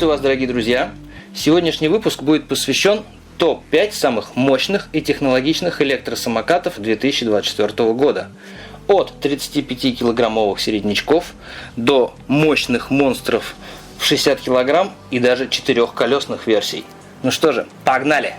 Приветствую вас, дорогие друзья! Сегодняшний выпуск будет посвящен топ-5 самых мощных и технологичных электросамокатов 2024 года. От 35-килограммовых середнячков до мощных монстров в 60 килограмм и даже четырехколесных версий. Ну что же, погнали!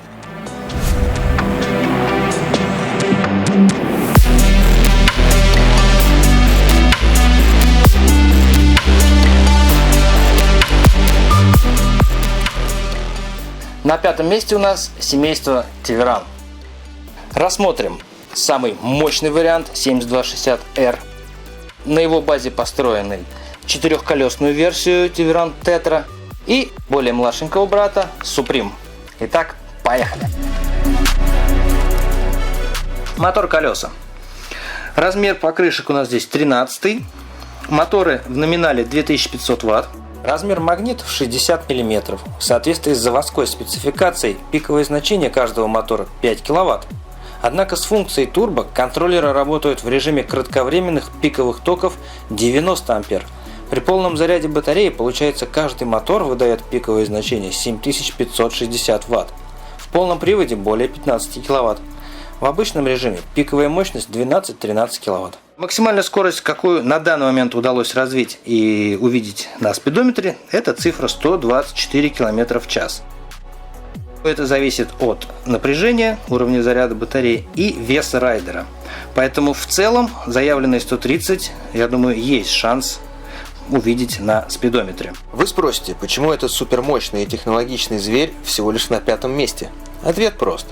На пятом месте у нас семейство Tiveran. Рассмотрим самый мощный вариант 7260R. На его базе построенный четырехколесную версию Tiveran Tetra и более младшенького брата Supreme. Итак, поехали! Мотор-колеса. Размер покрышек у нас здесь 13. Моторы в номинале 2500 Вт. Размер магнитов 60 мм. В соответствии с заводской спецификацией пиковое значение каждого мотора 5 кВт. Однако с функцией турбо контроллеры работают в режиме кратковременных пиковых токов 90 А. При полном заряде батареи получается каждый мотор выдает пиковое значение 7560 Вт. В полном приводе более 15 кВт. В обычном режиме пиковая мощность 12-13 кВт. Максимальная скорость, какую на данный момент удалось развить и увидеть на спидометре, это цифра 124 км в час. Это зависит от напряжения, уровня заряда батареи и веса райдера. Поэтому в целом заявленные 130, я думаю, есть шанс увидеть на спидометре. Вы спросите, почему этот супермощный и технологичный зверь всего лишь на пятом месте? Ответ прост.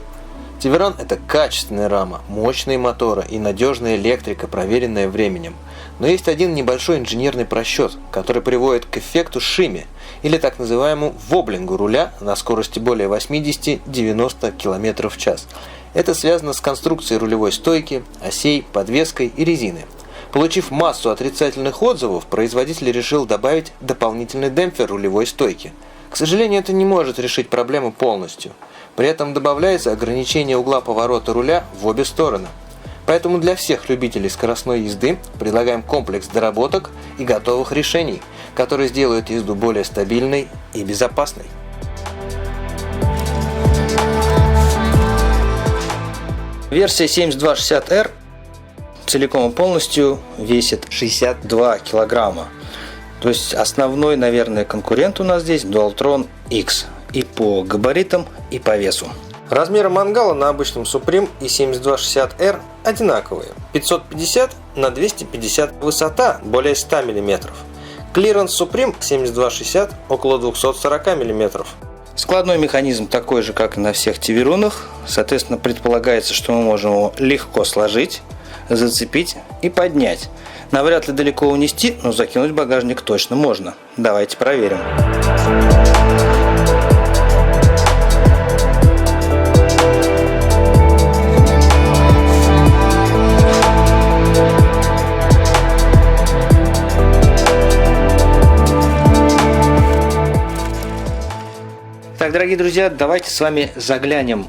Tiveran – это качественная рама, мощные моторы и надежная электрика, проверенная временем. Но есть один небольшой инженерный просчет, который приводит к эффекту шимми, или так называемому воблингу руля на скорости более 80-90 км в час. Это связано с конструкцией рулевой стойки, осей, подвеской и резины. Получив массу отрицательных отзывов, производитель решил добавить дополнительный демпфер рулевой стойки. К сожалению, это не может решить проблему полностью. При этом добавляется ограничение угла поворота руля в обе стороны. Поэтому для всех любителей скоростной езды предлагаем комплекс доработок и готовых решений, которые сделают езду более стабильной и безопасной. Версия 7260R целиком и полностью весит 62 килограмма. То есть основной, наверное, конкурент у нас здесь Dualtron X. И по габаритам, и по весу. Размеры мангала на обычном Supreme и 7260R одинаковые. 550 на 250, высота более 100 мм. Клиренс Supreme 7260 около 240 мм. Складной механизм такой же, как и на всех Tiveran'ах. Соответственно, предполагается, что мы можем его легко сложить, зацепить и поднять. Навряд ли далеко унести, но закинуть в багажник точно можно. Давайте проверим. Так, дорогие друзья, давайте с вами заглянем,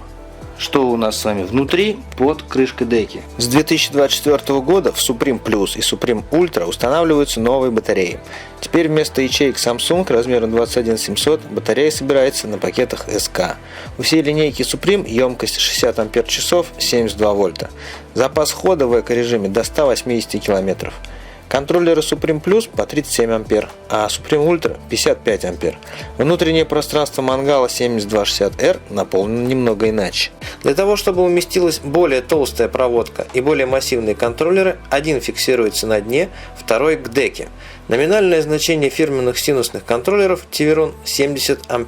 что у нас с вами внутри под крышкой деки. С 2024 года в Supreme Plus и Supreme Ultra устанавливаются новые батареи. Теперь вместо ячеек Samsung размером 21700 батарея собирается на пакетах SK. У всей линейки Supreme емкость 60 Ах, 72 вольта. Запас хода в эко-режиме до 180 км. Контроллеры Supreme Plus по 37 А, а Supreme Ultra 55 А. Внутреннее пространство мангала 7260R наполнено немного иначе. Для того, чтобы уместилась более толстая проводка и более массивные контроллеры, один фиксируется на дне, второй к деке. Номинальное значение фирменных синусных контроллеров Tiveran 70 А.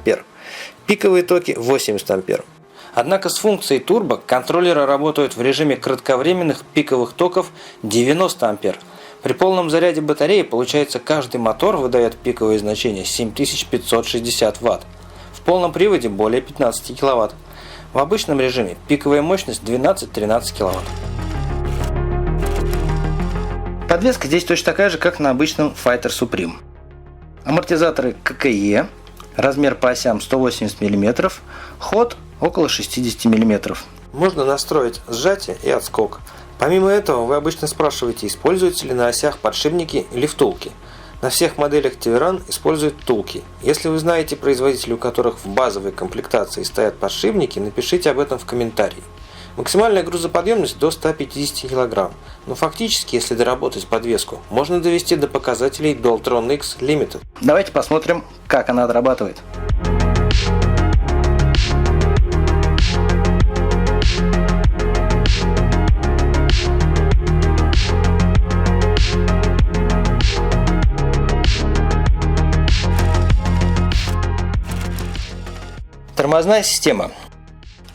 Пиковые токи 80 А. Однако с функцией турбо контроллеры работают в режиме кратковременных пиковых токов 90 А. При полном заряде батареи получается каждый мотор выдает пиковое значение 7560 Вт. В полном приводе более 15 кВт. В обычном режиме пиковая мощность 12-13 кВт. Подвеска здесь точно такая же, как на обычном Fighter Supreme. Амортизаторы ККЕ, размер по осям 180 мм, ход около 60 мм. Можно настроить сжатие и отскок. Помимо этого, вы обычно спрашиваете, используются ли на осях подшипники или втулки. На всех моделях Tiveran используют втулки. Если вы знаете производителей, у которых в базовой комплектации стоят подшипники, напишите об этом в комментарии. Максимальная грузоподъемность до 150 кг, но фактически, если доработать подвеску, можно довести до показателей Dualtron X Limited. Давайте посмотрим, как она отрабатывает. Тормозная система.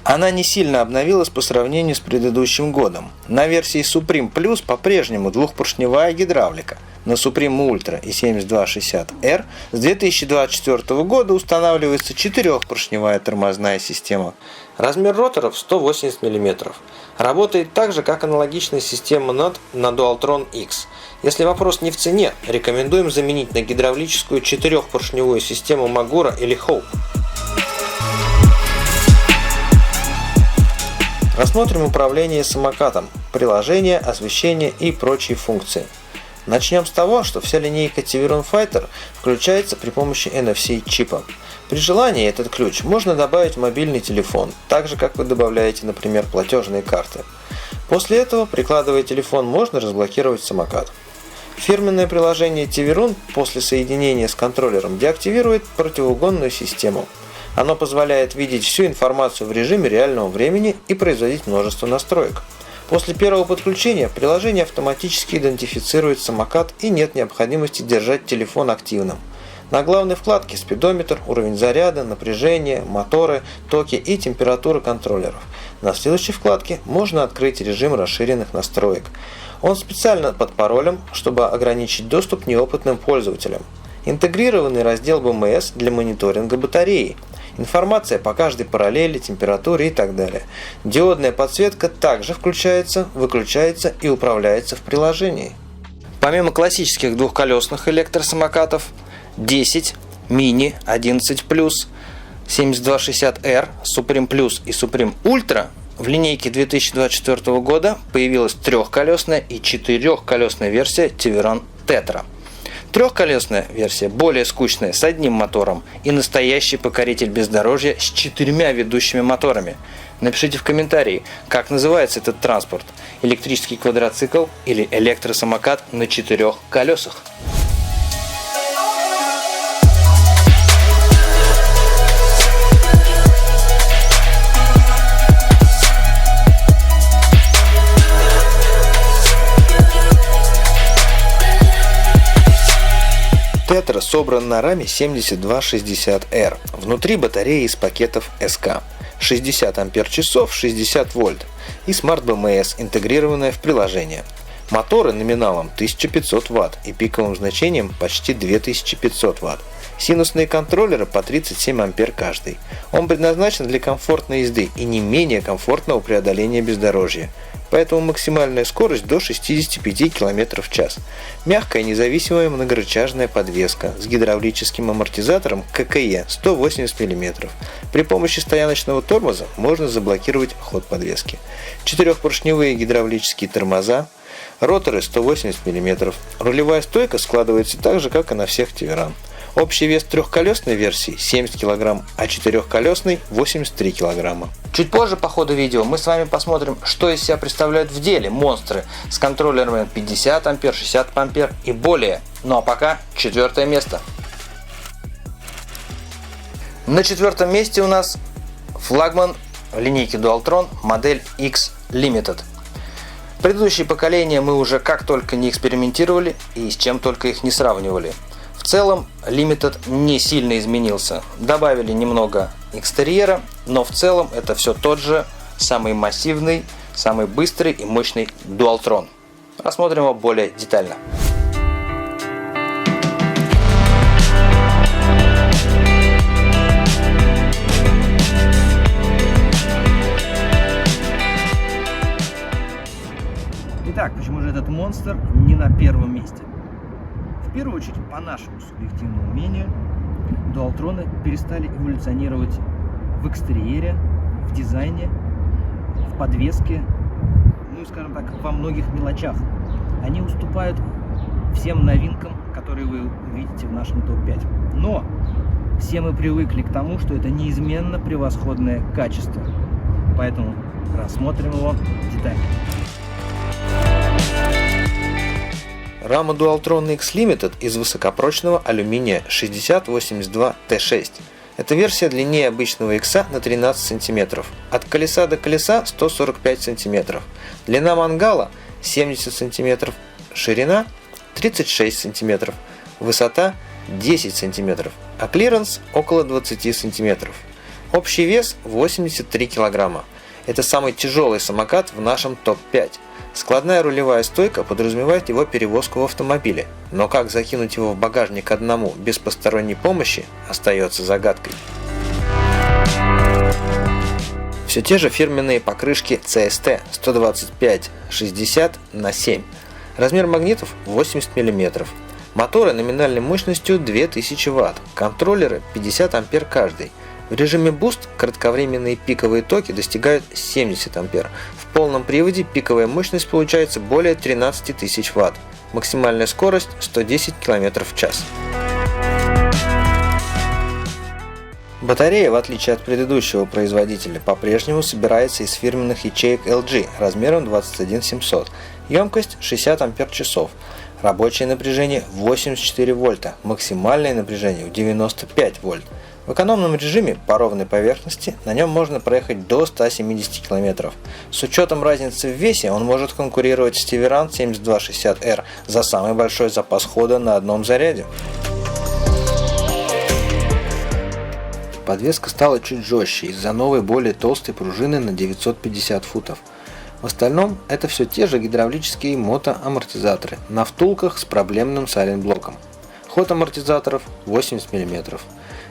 Она не сильно обновилась по сравнению с предыдущим годом. На версии Supreme Plus по-прежнему двухпоршневая гидравлика. На Supreme Ultra и 7260R с 2024 года устанавливается четырехпоршневая тормозная система. Размер роторов 180 мм. Работает так же, как аналогичная система NOT на Dualtron X. Если вопрос не в цене, рекомендуем заменить на гидравлическую четырехпоршневую систему Magura или Hope. Рассмотрим управление самокатом, приложение, освещение и прочие функции. Начнем с того, что вся линейка Tiveran Fighter включается при помощи NFC-чипа. При желании этот ключ можно добавить в мобильный телефон, так же как вы добавляете, например, платежные карты. После этого, прикладывая телефон, можно разблокировать самокат. Фирменное приложение Tiveran после соединения с контроллером деактивирует противоугонную систему. Оно позволяет видеть всю информацию в режиме реального времени и производить множество настроек. После первого подключения приложение автоматически идентифицирует самокат и нет необходимости держать телефон активным. На главной вкладке спидометр, уровень заряда, напряжение, моторы, токи и температура контроллеров. На следующей вкладке можно открыть режим расширенных настроек. Он специально под паролем, чтобы ограничить доступ неопытным пользователям. Интегрированный раздел BMS для мониторинга батареи. Информация по каждой параллели, температуре и так далее. Диодная подсветка также включается, выключается и управляется в приложении. Помимо классических двухколесных электросамокатов 10, Mini, 11 Plus, 7260R, Supreme Plus и Supreme Ultra, в линейке 2024 года появилась трехколесная и четырехколесная версия Tiveran Tetra. Трехколесная версия более скучная, с одним мотором, и настоящий покоритель бездорожья с 4 ведущими моторами. Напишите в комментарии, как называется этот транспорт – электрический квадроцикл или электросамокат на 4 колесах. Tetra собран на раме 7260R. Внутри батареи из пакетов СК. 60 ампер-часов, 60 вольт. И Smart BMS, интегрированная в приложение. Моторы номиналом 1500 Вт и пиковым значением почти 2500 Вт. Синусные контроллеры по 37 ампер каждый. Он предназначен для комфортной езды и не менее комфортного преодоления бездорожья. Поэтому максимальная скорость до 65 км в час. Мягкая независимая многорычажная подвеска с гидравлическим амортизатором ККЕ 180 мм. При помощи стояночного тормоза можно заблокировать ход подвески. Четырехпоршневые гидравлические тормоза, роторы 180 мм. Рулевая стойка складывается так же, как и на всех Tiveran. Общий вес трехколесной версии 70 кг, а четырехколесной 83 кг. Чуть позже по ходу видео мы с вами посмотрим, что из себя представляют в деле монстры с контроллерами 50 ампер, 60 ампер и более. Ну а пока 4 место. На 4 месте у нас флагман линейки Dualtron модель X Limited. Предыдущие поколения мы уже как только не экспериментировали и с чем только их не сравнивали. В целом Limited не сильно изменился. Добавили немного экстерьера, но в целом это все тот же самый массивный, самый быстрый и мощный Dualtron. Рассмотрим его более детально. Итак, почему же этот монстр не на первом месте? В первую очередь, по нашему субъективному мнению, Dualtron перестали эволюционировать в экстерьере, в дизайне, в подвеске, ну и, скажем так, во многих мелочах. Они уступают всем новинкам, которые вы увидите в нашем топ-5. Но все мы привыкли к тому, что это неизменно превосходное качество. Поэтому рассмотрим его детально. Рама Dualtron X Limited из высокопрочного алюминия 6082 T6. Эта версия длиннее обычного X на 13 см. От колеса до колеса 145 см. Длина мангала 70 см. Ширина 36 см. Высота 10 см. А клиренс около 20 см. Общий вес 83 кг. Это самый тяжелый самокат в нашем топ-5. Складная рулевая стойка подразумевает его перевозку в автомобиле, но как закинуть его в багажник одному без посторонней помощи остается загадкой. Все те же фирменные покрышки CST 125/60/7. Размер магнитов 80 мм. Моторы номинальной мощностью 2000 Вт. Контроллеры 50 А каждый. В режиме Boost кратковременные пиковые токи достигают 70 А. В полном приводе пиковая мощность получается более 13 тысяч Вт. Максимальная скорость 110 км в час. Батарея, в отличие от предыдущего производителя, по-прежнему собирается из фирменных ячеек LG размером 21700. Емкость 60 Ах. Рабочее напряжение 84 вольта. Максимальное напряжение 95 вольт. В экономном режиме по ровной поверхности на нем можно проехать до 170 км. С учетом разницы в весе он может конкурировать с Tiveran 7260R за самый большой запас хода на одном заряде. Подвеска стала чуть жестче из-за новой более толстой пружины на 950 футов. В остальном это все те же гидравлические мотоамортизаторы на втулках с проблемным сайлент-блоком. Ход амортизаторов 80 мм.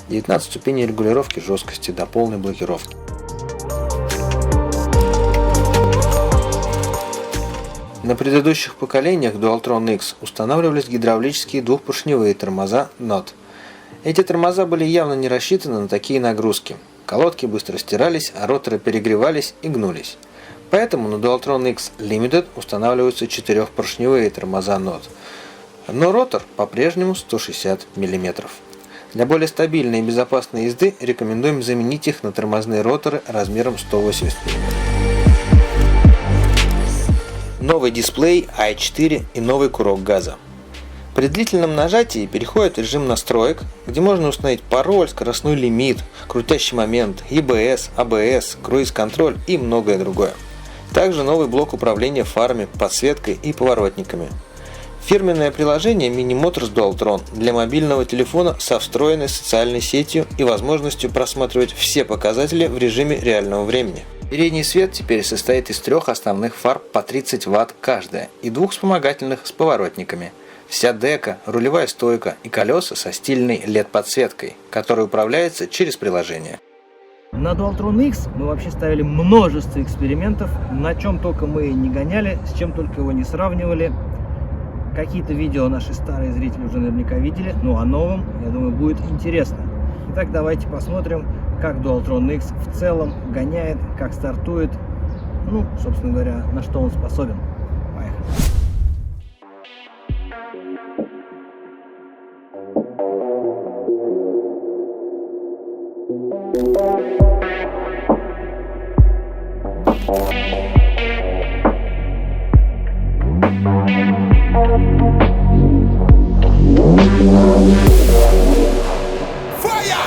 19 ступеней регулировки жесткости до полной блокировки. На предыдущих поколениях Dualtron X устанавливались гидравлические двухпоршневые тормоза NOT. Эти тормоза были явно не рассчитаны на такие нагрузки. Колодки быстро стирались, а роторы перегревались и гнулись. Поэтому на Dualtron X Limited устанавливаются четырехпоршневые тормоза NOT. Но ротор по-прежнему 160 мм. Для более стабильной и безопасной езды рекомендуем заменить их на тормозные роторы размером 180 мм. Новый дисплей i4 и новый курок газа. При длительном нажатии переходит в режим настроек, где можно установить пароль, скоростной лимит, крутящий момент, EBS, ABS, круиз-контроль и многое другое. Также новый блок управления фарами, подсветкой и поворотниками. Фирменное приложение Mini Motors Dualtron для мобильного телефона со встроенной социальной сетью и возможностью просматривать все показатели в режиме реального времени. Передний свет теперь состоит из трех основных фар по 30 Вт каждая и двух вспомогательных с поворотниками. Вся дека, рулевая стойка и колеса со стильной LED-подсветкой, которая управляется через приложение. На Dualtron X мы вообще ставили множество экспериментов, на чем только мы не гоняли, с чем только его не сравнивали. Какие-то видео наши старые зрители уже наверняка видели, но о новом, я думаю, будет интересно. Итак, давайте посмотрим, как Dualtron X в целом гоняет, как стартует, ну, собственно говоря, на что он способен. Поехали. Fire!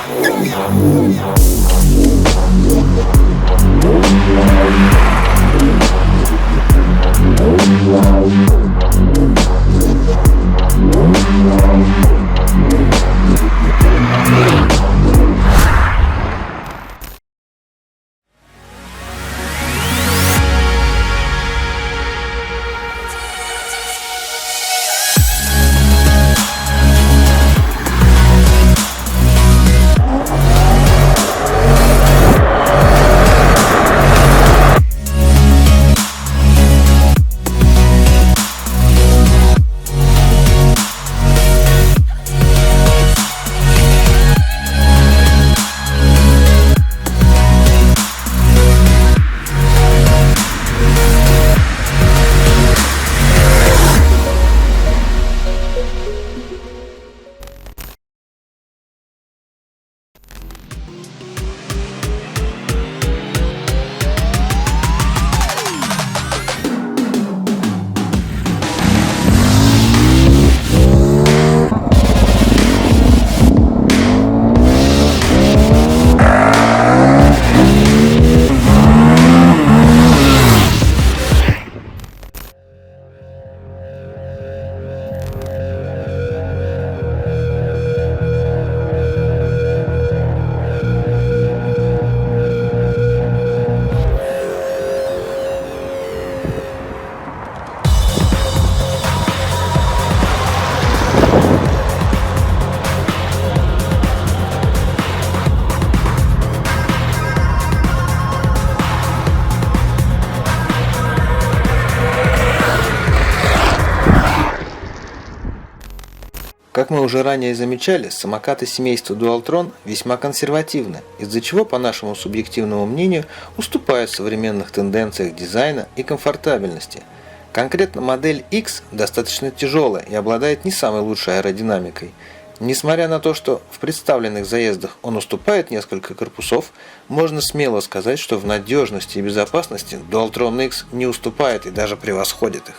Как мы уже ранее замечали, самокаты семейства Dualtron весьма консервативны, из-за чего, по нашему субъективному мнению, уступают в современных тенденциях дизайна и комфортабельности. Конкретно модель X достаточно тяжелая и обладает не самой лучшей аэродинамикой. Несмотря на то, что в представленных заездах он уступает несколько корпусов, можно смело сказать, что в надежности и безопасности Dualtron X не уступает и даже превосходит их.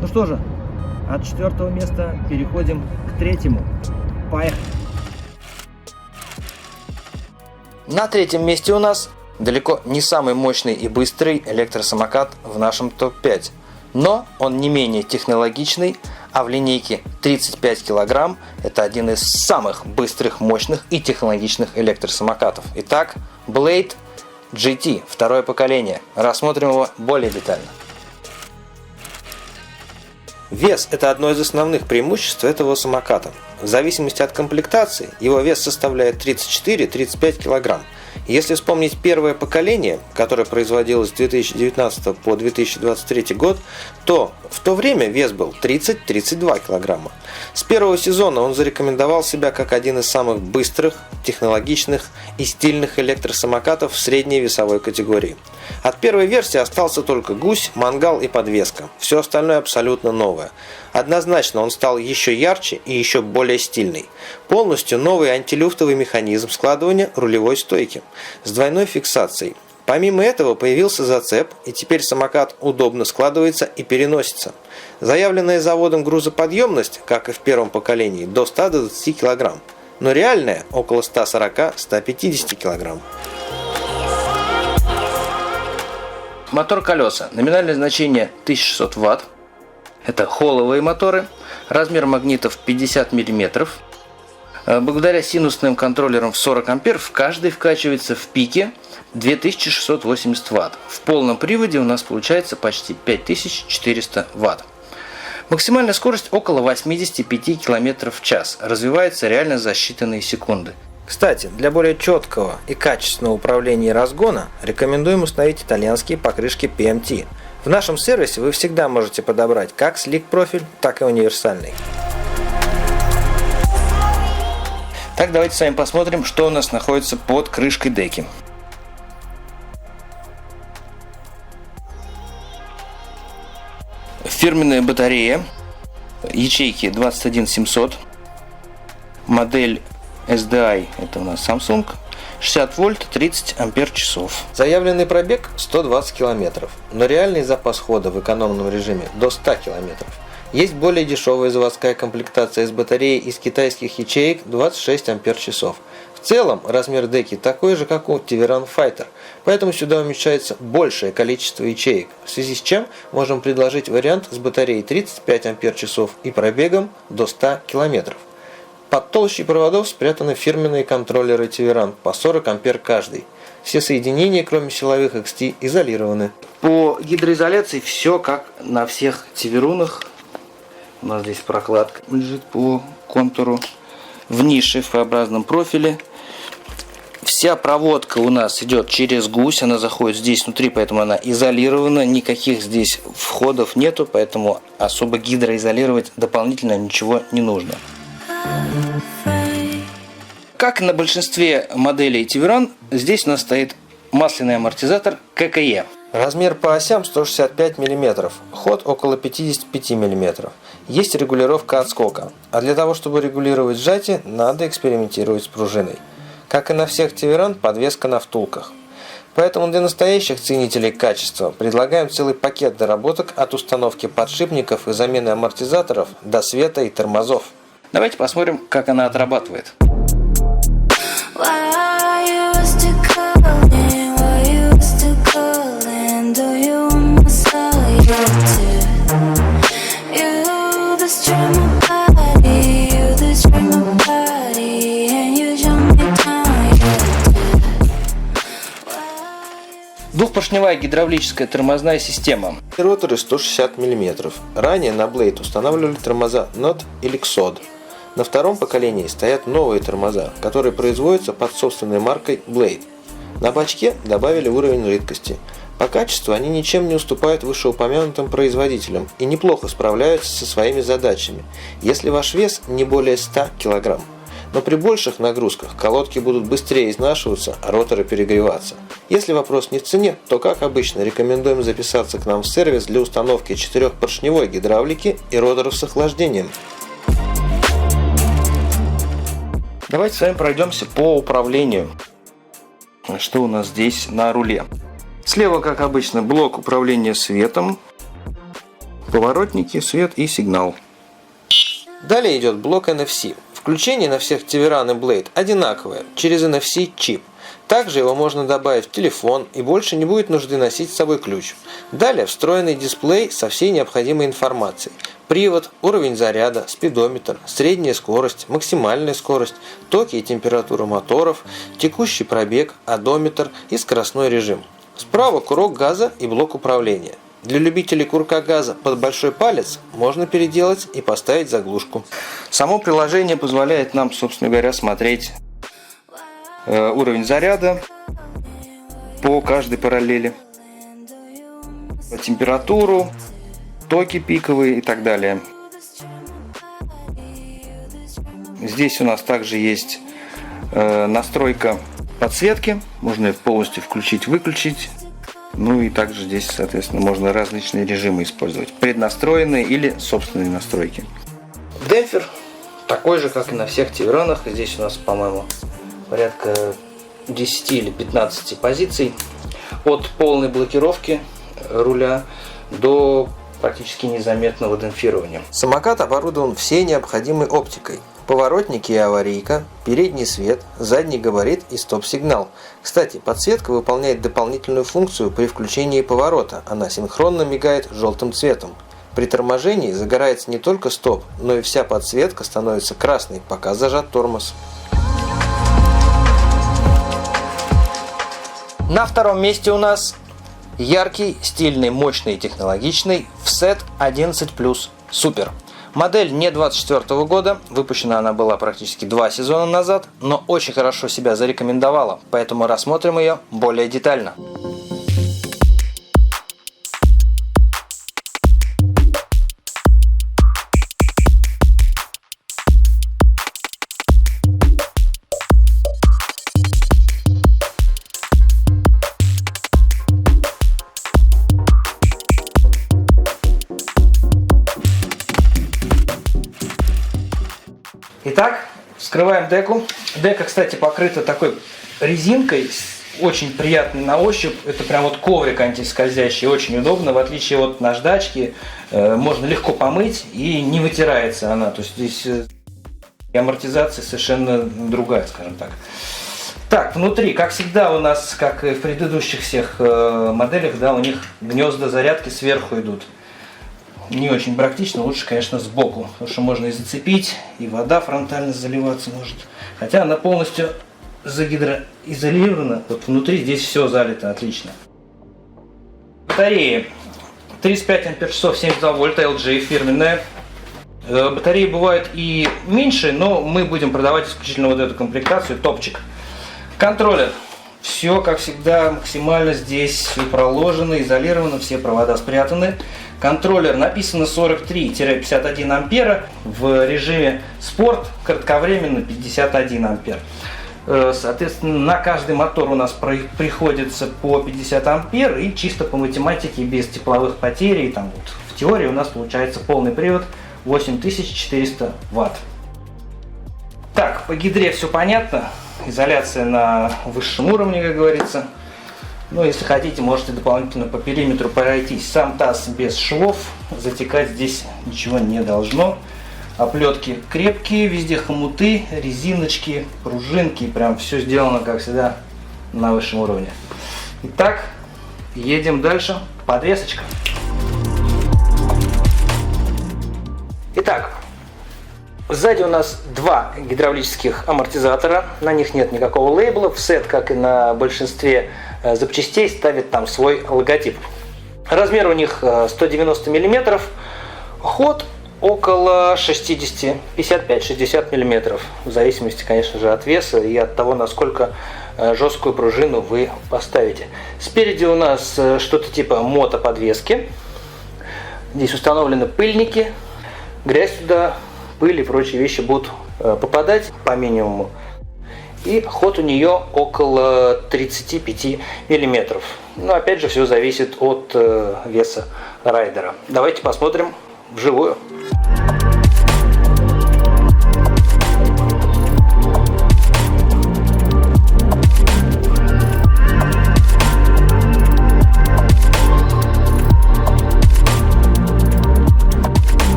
Ну что же, от 4-го места переходим к 3-му. Поехали! На 3-м месте у нас далеко не самый мощный и быстрый электросамокат в нашем топ-5. Но он не менее технологичный, а в линейке 35 кг это один из самых быстрых, мощных и технологичных электросамокатов. Итак, Blade GT, второе поколение. Рассмотрим его более детально. Вес – это одно из основных преимуществ этого самоката. В зависимости от комплектации его вес составляет 34-35 кг. Если вспомнить первое поколение, которое производилось с 2019 по 2023 год, то в то время вес был 30-32 кг. С первого сезона он зарекомендовал себя как один из самых быстрых, технологичных и стильных электросамокатов в средней весовой категории. От первой версии остался только гусь, мангал и подвеска. Все остальное абсолютно новое. Однозначно он стал еще ярче и еще более стильный. Полностью новый антилюфтовый механизм складывания рулевой стойки с двойной фиксацией. Помимо этого появился зацеп, и теперь самокат удобно складывается и переносится. Заявленная заводом грузоподъемность, как и в первом поколении, до 120 кг, но реальная около 140-150 кг. Мотор-колеса. Номинальное значение 1600 Вт. Это холловые моторы. Размер магнитов 50 мм. Благодаря синусным контроллерам в 40 А каждый вкачивается в пике 2680 Вт. В полном приводе у нас получается почти 5400 Вт. Максимальная скорость около 85 км в час. Развивается реально за считанные секунды. Кстати, для более четкого и качественного управления разгона рекомендуем установить итальянские покрышки PMT. В нашем сервисе вы всегда можете подобрать как слик профиль, так и универсальный. Так, давайте с вами посмотрим, что у нас находится под крышкой деки. Фирменная батарея, ячейки 21700, модель SDI, это у нас Samsung, 60 вольт, 30 ампер-часов. Заявленный пробег 120 км, но реальный запас хода в экономном режиме до 100 км. Есть более дешевая заводская комплектация с батареей из китайских ячеек 26 ампер-часов. В целом размер деки такой же, как у Tiveran Fighter, поэтому сюда умещается большее количество ячеек, в связи с чем можем предложить вариант с батареей 35 ампер-часов и пробегом до 100 км. Под толщей проводов спрятаны фирменные контроллеры Tiveran по 40 ампер каждый. Все соединения, кроме силовых XT, изолированы. По гидроизоляции все как на всех Tiveran'ах. У нас здесь прокладка лежит по контуру. В нише в V-образном профиле. Вся проводка у нас идет через гусь. Она заходит здесь внутри, поэтому она изолирована. Никаких здесь входов нету, поэтому особо гидроизолировать дополнительно ничего не нужно. Как на большинстве моделей Tiveran, здесь у нас стоит масляный амортизатор ККЕ. Размер по осям 165 мм, ход около 55 мм. Есть регулировка отскока, а для того, чтобы регулировать сжатие, надо экспериментировать с пружиной. Как и на всех Tiveran, подвеска на втулках. Поэтому для настоящих ценителей качества предлагаем целый пакет доработок от установки подшипников и замены амортизаторов до света и тормозов. Давайте посмотрим, как она отрабатывает. Двухпоршневая гидравлическая тормозная система. Роторы 160 мм. Ранее на Blade устанавливали тормоза Not или XOD. На втором поколении стоят новые тормоза, которые производятся под собственной маркой Blade. На бачке добавили уровень жидкости. По качеству они ничем не уступают вышеупомянутым производителям и неплохо справляются со своими задачами, если ваш вес не более 100 кг. Но при больших нагрузках колодки будут быстрее изнашиваться, а роторы перегреваться. Если вопрос не в цене, то, как обычно, рекомендуем записаться к нам в сервис для установки 4-поршневой гидравлики и роторов с охлаждением. Давайте с вами пройдемся по управлению. Что у нас здесь на руле? Слева, как обычно, блок управления светом, поворотники, свет и сигнал. Далее идет блок NFC. Включение на всех Tiveran и Blade одинаковое, через NFC чип. Также его можно добавить в телефон, и больше не будет нужды носить с собой ключ. Далее встроенный дисплей со всей необходимой информацией. Привод, уровень заряда, спидометр, средняя скорость, максимальная скорость, токи и температура моторов, текущий пробег, одометр и скоростной режим. Справа курок газа и блок управления. Для любителей курка газа под большой палец можно переделать и поставить заглушку. Само приложение позволяет нам, собственно говоря, смотреть уровень заряда по каждой параллели, температуру, токи пиковые и так далее. Здесь у нас также есть настройка подсветки, можно ее полностью включить-выключить. Ну и также здесь, соответственно, можно различные режимы использовать, преднастроенные или собственные настройки. Демпфер такой же, как и на всех Tiveran'ах. Здесь у нас, по-моему, порядка 10 или 15 позиций. От полной блокировки руля до практически незаметного демпфирования. Самокат оборудован всей необходимой оптикой. Поворотники и аварийка, передний свет, задний габарит и стоп-сигнал. Кстати, подсветка выполняет дополнительную функцию при включении поворота. Она синхронно мигает желтым цветом. При торможении загорается не только стоп, но и вся подсветка становится красной, пока зажат тормоз. На втором месте у нас яркий, стильный, мощный и технологичный FSET 11 Plus Super. Модель не 24 года, выпущена она была практически 2 сезона назад, но очень хорошо себя зарекомендовала, поэтому рассмотрим ее более детально. Итак, вскрываем деку. Дека, кстати, покрыта такой резинкой, очень приятный на ощупь. Это прям вот коврик антискользящий, очень удобно. В отличие от наждачки, можно легко помыть и не вытирается она. То есть здесь амортизация совершенно другая, скажем так. Так, внутри, как всегда у нас, как и в предыдущих всех моделях, да, у них гнезда зарядки сверху идут. Не очень практично, лучше, конечно, сбоку, потому что можно и зацепить, и вода фронтально заливаться может. Хотя она полностью загидроизолирована, вот внутри здесь все залито отлично. Батареи 35 ампер-часов, 72 вольта, LG фирменная. Батареи бывают и меньше, но мы будем продавать исключительно вот эту комплектацию, топчик. Контроллер. Все, как всегда, максимально здесь все проложено, изолировано, все провода спрятаны. Контроллер написано 43-51 ампера, в режиме спорт кратковременно 51 ампер. Соответственно, на каждый мотор у нас приходится по 50 ампер, и чисто по математике, без тепловых потерь, там вот в теории у нас получается полный привод 8400 ватт. Так, по гидре все понятно. Изоляция на высшем уровне, как говорится. Ну, если хотите, можете дополнительно по периметру пройтись. Сам таз без швов, затекать здесь ничего не должно. Оплетки крепкие, везде хомуты, резиночки, пружинки. Прям все сделано, как всегда, на высшем уровне. Итак, едем дальше. Подвесочка. Итак, сзади у нас два гидравлических амортизатора, на них нет никакого лейбла, FSET, как и на большинстве запчастей, ставит там свой логотип. Размер у них 190 мм, ход около 60, 55-60 мм, в зависимости, конечно же, от веса и от того, насколько жесткую пружину вы поставите. Спереди у нас что-то типа мотоподвески. Здесь установлены пыльники. Грязь туда, пыль и прочие вещи будут попадать по минимуму. И ход у нее около 35 миллиметров. Но опять же все зависит от веса райдера. Давайте посмотрим вживую.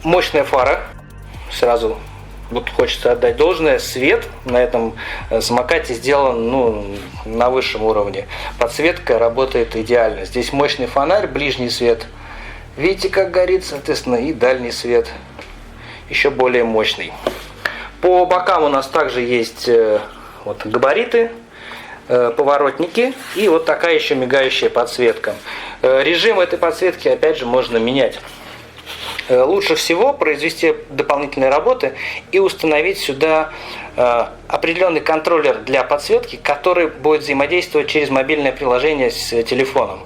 Мощная фара, сразу вот хочется отдать должное. Свет на этом самокате сделан на высшем уровне. Подсветка работает идеально. Здесь мощный фонарь, ближний свет. Видите, как горит, соответственно, и дальний свет еще более мощный. По бокам у нас также есть вот габариты, поворотники и вот такая еще мигающая подсветка. Режим этой подсветки опять же можно менять. Лучше всего произвести дополнительные работы и установить сюда определенный контроллер для подсветки, который будет взаимодействовать через мобильное приложение с телефоном.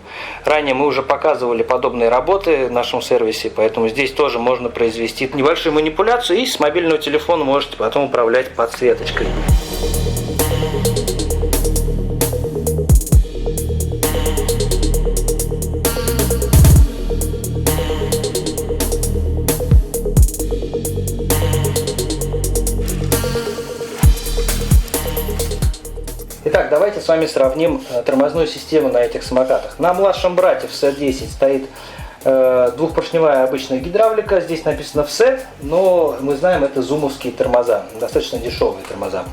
Ранее мы уже показывали подобные работы в нашем сервисе, поэтому здесь тоже можно произвести небольшую манипуляцию и с мобильного телефона можете потом управлять подсветочкой. Итак, давайте с вами сравним тормозную систему на этих самокатах. На младшем брате в FSET-10 стоит двухпоршневая обычная гидравлика. Здесь написано FSET, но мы знаем, это зумовские тормоза, достаточно дешевые тормоза.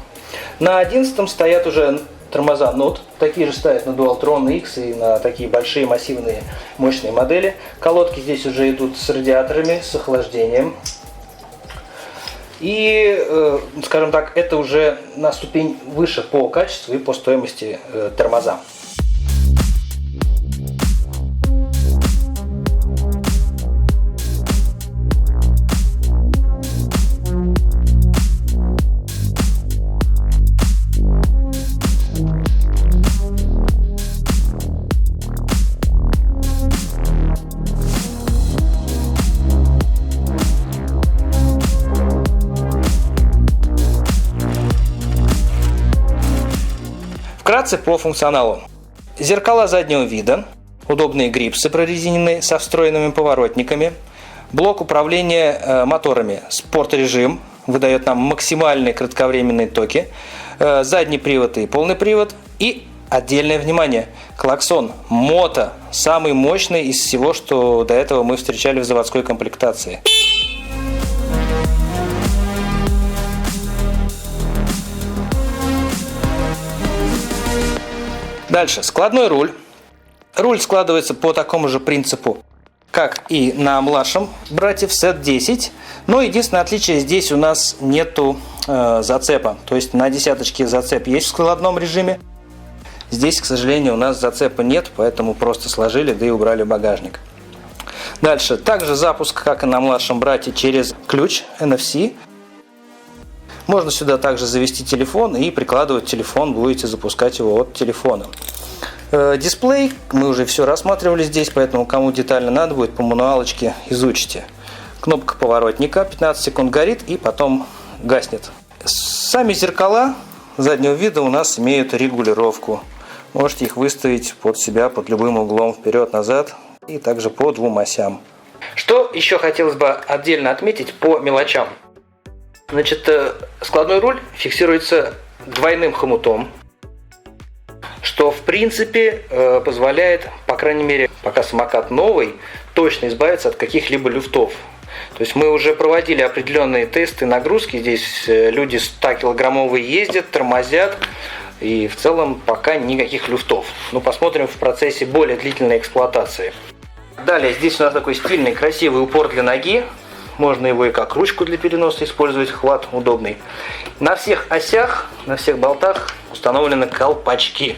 На 11 стоят уже тормоза NOT, такие же стоят на Dualtron X и на такие большие массивные мощные модели. Колодки здесь уже идут с радиаторами, с охлаждением. И, скажем так, это уже на ступень выше по качеству и по стоимости тормоза. Вкратце по функционалу. Зеркала заднего вида, удобные грипсы прорезиненные со встроенными поворотниками, блок управления моторами, спорт-режим, выдает нам максимальные кратковременные токи, задний привод и полный привод и отдельное внимание, клаксон Moto, самый мощный из всего, что до этого мы встречали в заводской комплектации. Дальше, складной руль. Руль складывается по такому же принципу, как и на младшем брате FSET-10. Но единственное отличие, здесь у нас нету зацепа. То есть на десяточке зацеп есть в складном режиме. Здесь, к сожалению, у нас зацепа нет, поэтому просто сложили, да и убрали багажник. Дальше, также запуск, как и на младшем брате, через ключ NFC. Можно сюда также завести телефон и прикладывать телефон, будете запускать его от телефона. Дисплей, мы уже все рассматривали здесь, поэтому кому детально надо будет, по мануалочке изучите. Кнопка поворотника, 15 секунд горит и потом гаснет. Сами зеркала заднего вида у нас имеют регулировку. Можете их выставить под себя, под любым углом, вперед-назад и также по двум осям. Что еще хотелось бы отдельно отметить по мелочам. Значит, складной руль фиксируется двойным хомутом, что в принципе позволяет, по крайней мере, пока самокат новый, точно избавиться от каких-либо люфтов. То есть мы уже проводили определенные тесты нагрузки, здесь люди 100-килограммовые ездят, тормозят, и в целом пока никаких люфтов. Но посмотрим в процессе более длительной эксплуатации. Далее, здесь у нас такой стильный, красивый упор для ноги. Можно его и как ручку для переноса использовать, хват удобный. На всех осях, на всех болтах установлены колпачки,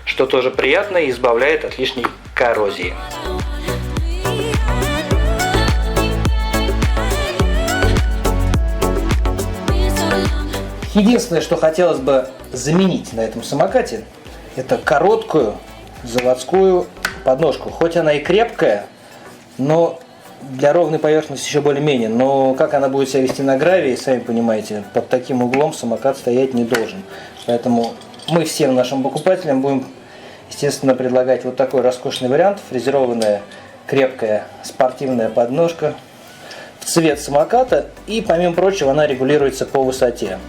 что тоже приятно и избавляет от лишней коррозии. Единственное, что хотелось бы заменить на этом самокате, это короткую заводскую подножку. Хоть она и крепкая, но для ровной поверхности еще более-менее. Но как она будет себя вести на гравии, сами понимаете, под таким углом самокат стоять не должен. Поэтому мы всем нашим покупателям будем, естественно, предлагать вот такой роскошный вариант. Фрезерованная, крепкая, спортивная подножка в цвет самоката. И, помимо прочего, она регулируется по высоте.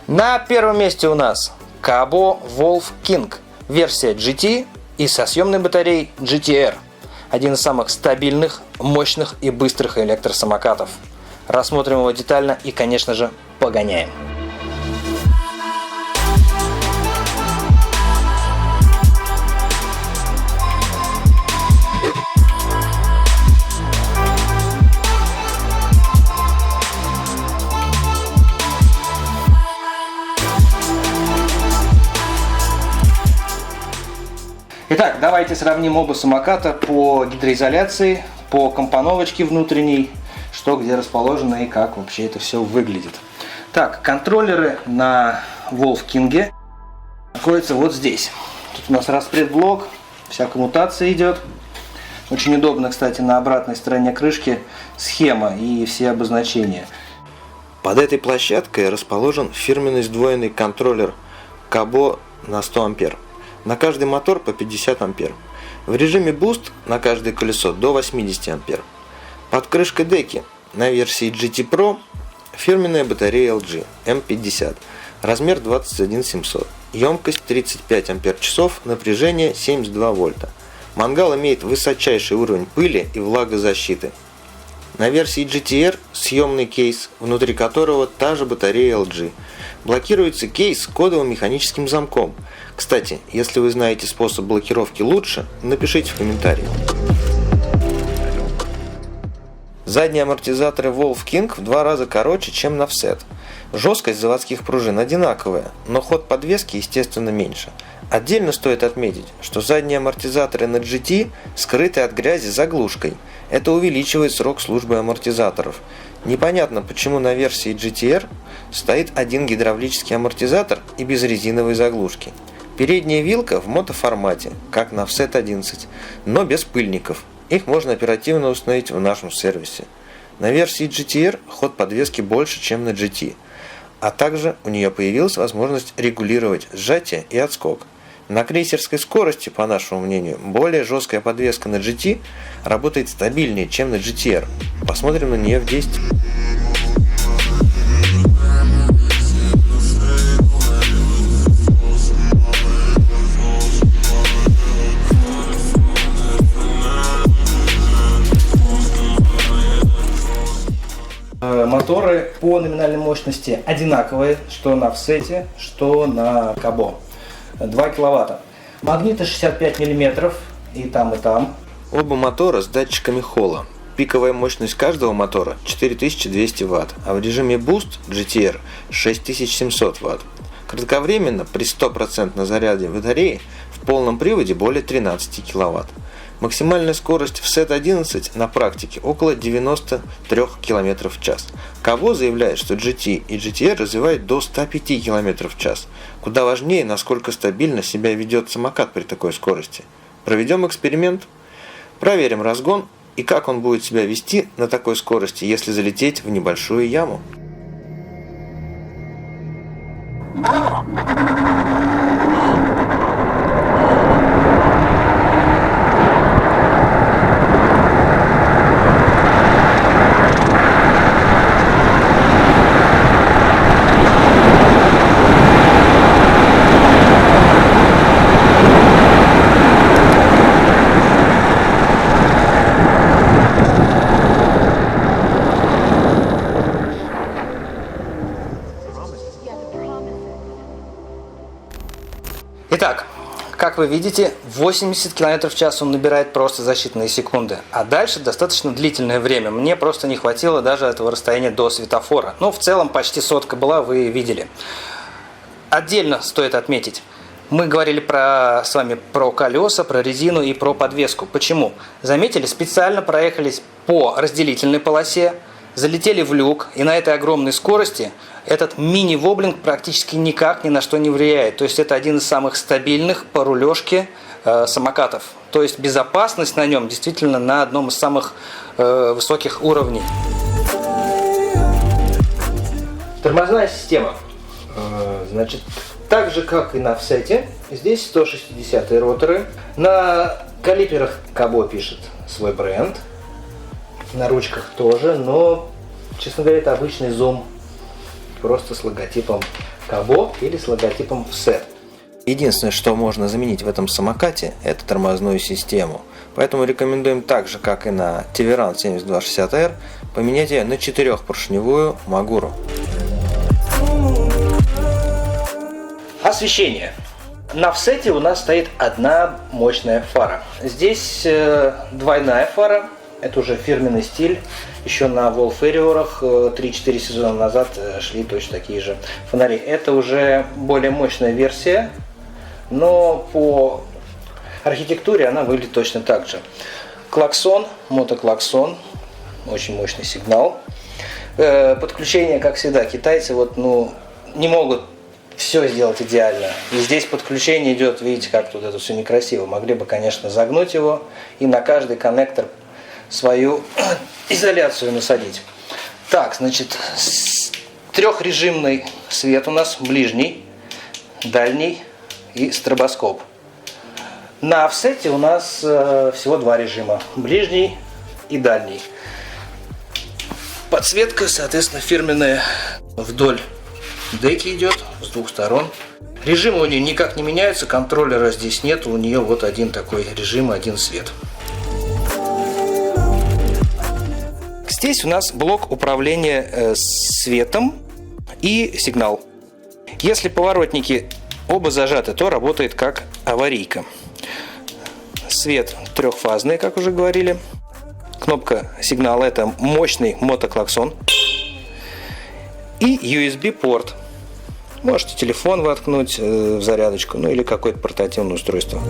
На первом месте у нас Kabo Wolf King, версия GT и со съемной батареей GTR. Один из самых стабильных, мощных и быстрых электросамокатов. Рассмотрим его детально и, конечно же, погоняем. Итак, давайте сравним оба самоката по гидроизоляции, по компоновочке внутренней, что где расположено и как вообще это все выглядит. Так, контроллеры на Wolf King находятся вот здесь. Тут у нас распредблок, вся коммутация идет. Очень удобно, кстати, на обратной стороне крышки схема и все обозначения. Под этой площадкой расположен фирменный сдвоенный контроллер Kabo на 100 ампер. На каждый мотор по 50 ампер. В режиме Boost на каждое колесо до 80 ампер. Под крышкой деки на версии GT Pro фирменная батарея LG M50. Размер 21700. Емкость 35 ампер-часов. Напряжение 72 вольта. Мангал имеет высочайший уровень пыли и влагозащиты. На версии GTR съемный кейс, внутри которого та же батарея LG. Блокируется кейс кодовым механическим замком. Кстати, если вы знаете способ блокировки лучше, напишите в комментариях. Задние амортизаторы Wolf King в 2 раза короче, чем на Offset. Жесткость заводских пружин одинаковая, но ход подвески, естественно, меньше. Отдельно стоит отметить, что задние амортизаторы на GT скрыты от грязи заглушкой. Это увеличивает срок службы амортизаторов. Непонятно, почему на версии GTR стоит один гидравлический амортизатор и без резиновой заглушки. Передняя вилка в мотоформате, как на Offset 11, но без пыльников. Их можно оперативно установить в нашем сервисе. На версии GTR ход подвески больше, чем на GT, а также у нее появилась возможность регулировать сжатие и отскок. На крейсерской скорости, по нашему мнению, более жесткая подвеска на GT работает стабильнее, чем на GTR. Посмотрим на нее в действии. Моторы по номинальной мощности одинаковые, что на Offset, что на Kabo. 2 киловатта. Магниты 65 мм и там, и там. Оба мотора с датчиками холла. Пиковая мощность каждого мотора 4200 Вт, а в режиме Boost GTR 6700 Вт. Кратковременно при 100% заряде батареи в полном приводе более 13 кВт. Максимальная скорость в Offset 11 на практике около 93 км в час. Kabo заявляет, что GT и GTR развивают до 105 км в час. Куда важнее, насколько стабильно себя ведет самокат при такой скорости. Проведем эксперимент, проверим разгон и как он будет себя вести на такой скорости, если залететь в небольшую яму. Итак, как вы видите, 80 км в час он набирает просто за считанные секунды. А дальше достаточно длительное время. Мне просто не хватило даже этого расстояния до светофора. Но в целом почти сотка была, вы видели. Отдельно стоит отметить. Мы говорили с вами про колеса, про резину и про подвеску. Почему? Заметили, специально проехались по разделительной полосе, залетели в люк, и на этой огромной скорости этот мини-воблинг практически никак ни на что не влияет. То есть это один из самых стабильных по рулежке самокатов. То есть безопасность на нем действительно на одном из самых высоких уровней. Тормозная система. Значит, так же как и на Offset, здесь 160 роторы. На калиперах Кабо пишет свой бренд. На ручках тоже, но, честно говоря, это обычный зум. Просто с логотипом Кабо или с логотипом Offset. Единственное, что можно заменить в этом самокате, это тормозную систему. Поэтому рекомендуем так же, как и на Tiveran 7260R, поменять ее на 4-поршневую Maguro. Освещение. На Offset у нас стоит одна мощная фара. Здесь двойная фара. Это уже фирменный стиль. Еще на Wolf-Harrier'ах 3-4 сезона назад шли точно такие же фонари. Это уже более мощная версия, но по архитектуре она выглядит точно так же. Клаксон, мотоклаксон, очень мощный сигнал. Подключение, как всегда, китайцы не могут все сделать идеально. И здесь подключение идет, видите, как тут это все некрасиво. Могли бы, конечно, загнуть его и на каждый коннектор свою изоляцию насадить. Так, значит, трехрежимный свет у нас: ближний, дальний и стробоскоп. На Offset у нас всего два режима: ближний и дальний. Подсветка, соответственно, фирменная вдоль деки идет с двух сторон. Режимы у нее никак не меняются, контроллера здесь нет, у нее вот один такой режим, один свет. Здесь у нас блок управления светом и сигнал. Если поворотники оба зажаты, то работает как аварийка. Свет трехфазный, как уже говорили. Кнопка сигнала — это мощный мотоклаксон. И USB-порт. Можете телефон воткнуть в зарядочку, или какое-то портативное устройство.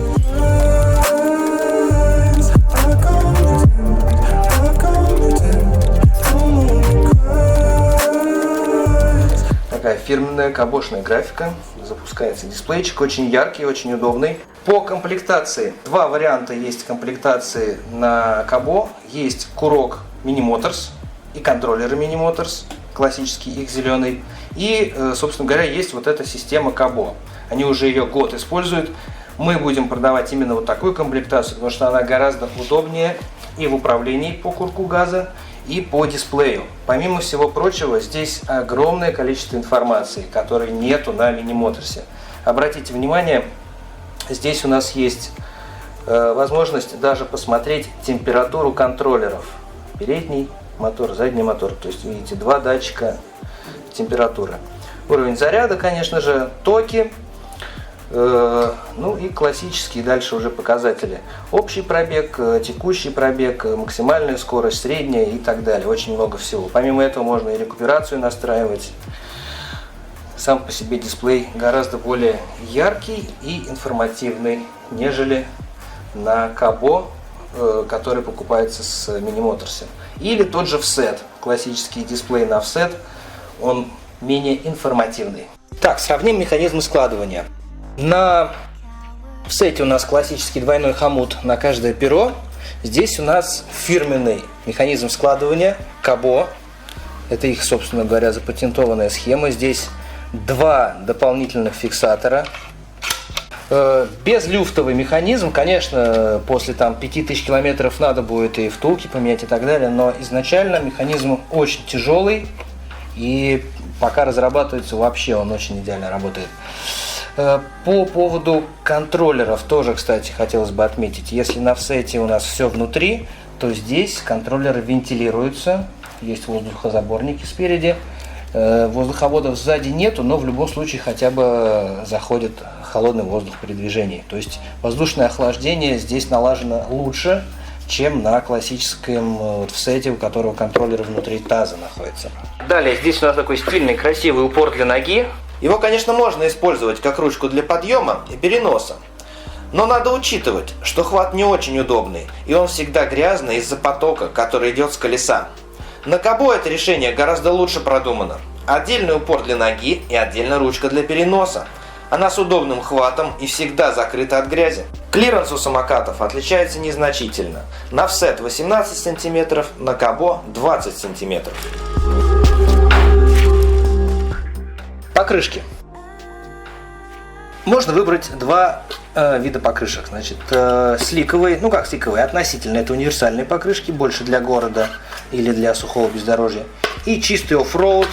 Такая фирменная кабошная графика. Запускается дисплейчик, очень яркий, очень удобный. По комплектации два варианта есть комплектации на Кабо. Есть курок Mini Motors и контроллеры Mini Motors, классический, их зеленый. И, собственно говоря, есть вот эта система Кабо. Они уже ее год используют. Мы будем продавать именно вот такую комплектацию, потому что она гораздо удобнее и в управлении по курку газа, и по дисплею. Помимо всего прочего, здесь огромное количество информации, которой нету на Mini Motors. Обратите внимание, здесь у нас есть возможность даже посмотреть температуру контроллеров. Передний мотор, задний мотор. То есть, видите, два датчика температуры. Уровень заряда, конечно же, токи. И классические дальше уже показатели: общий пробег, текущий пробег, максимальная скорость, средняя и так далее. Очень много всего. Помимо этого можно и рекуперацию настраивать. Сам по себе дисплей гораздо более яркий и информативный, нежели на Кабо, который покупается с Mini Motors. Или тот же Offset. Классический дисплей на Offset, он менее информативный. Так, сравним механизмы складывания. На Offset у нас классический двойной хомут на каждое перо. Здесь у нас фирменный механизм складывания Кабо. Это их, собственно говоря, запатентованная схема. Здесь два дополнительных фиксатора. Безлюфтовый механизм. Конечно, после 5000 километров надо будет и втулки поменять и так далее. Но изначально механизм очень тяжелый. И пока разрабатывается, вообще он очень идеально работает. По поводу контроллеров тоже, кстати, хотелось бы отметить. Если на Offset у нас все внутри, то здесь контроллеры вентилируются. Есть воздухозаборники спереди. Воздуховодов сзади нету, но в любом случае хотя бы заходит холодный воздух при движении. То есть воздушное охлаждение здесь налажено лучше, чем на классическом Offset, у которого контроллер внутри таза находится. Далее здесь у нас такой стильный, красивый упор для ноги. Его, конечно, можно использовать как ручку для подъема и переноса. Но надо учитывать, что хват не очень удобный, и он всегда грязный из-за потока, который идет с колеса. На Кабо это решение гораздо лучше продумано. Отдельный упор для ноги и отдельно ручка для переноса. Она с удобным хватом и всегда закрыта от грязи. Клиренс у самокатов отличается незначительно. На Offset 18 см, на Кабо 20 см. Покрышки. Можно выбрать два вида покрышек. Значит, сликовые, ну как сликовые, относительно это универсальные покрышки, больше для города или для сухого бездорожья. И чистый оффроуд,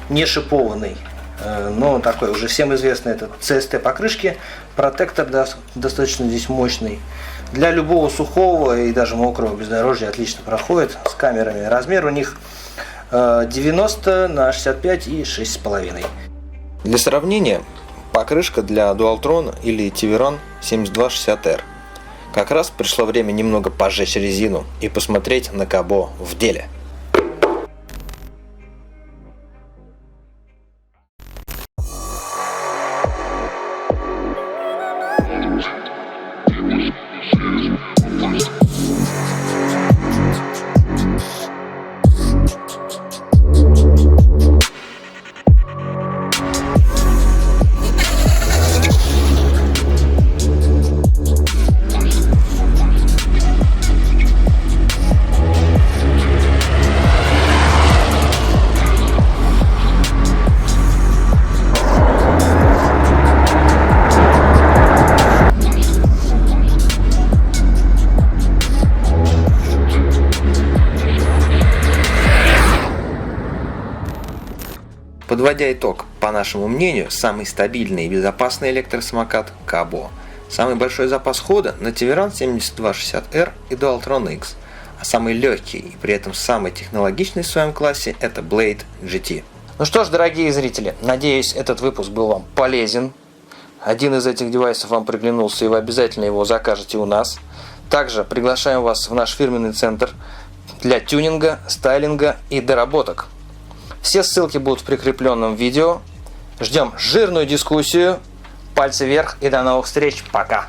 не шипованный, но такой уже всем известный, это CST покрышки. Протектор достаточно здесь мощный. Для любого сухого и даже мокрого бездорожья отлично проходит с камерами. Размер у них 90 на 65 и 6,5. Для сравнения, покрышка для Dualtron или Tiveron 7260R. Как раз пришло время немного пожечь резину и посмотреть на Кабо в деле. Подводя итог, по нашему мнению, самый стабильный и безопасный электросамокат – Кабо. Самый большой запас хода на Tiveron 7260R и Dualtron X, а самый легкий и при этом самый технологичный в своем классе – это Blade GT. Ну что ж, дорогие зрители, надеюсь, этот выпуск был вам полезен. Один из этих девайсов вам приглянулся, и вы обязательно его закажете у нас. Также приглашаем вас в наш фирменный центр для тюнинга, стайлинга и доработок. Все ссылки будут в прикрепленном видео. Ждем жирную дискуссию. Пальцы вверх и до новых встреч. Пока!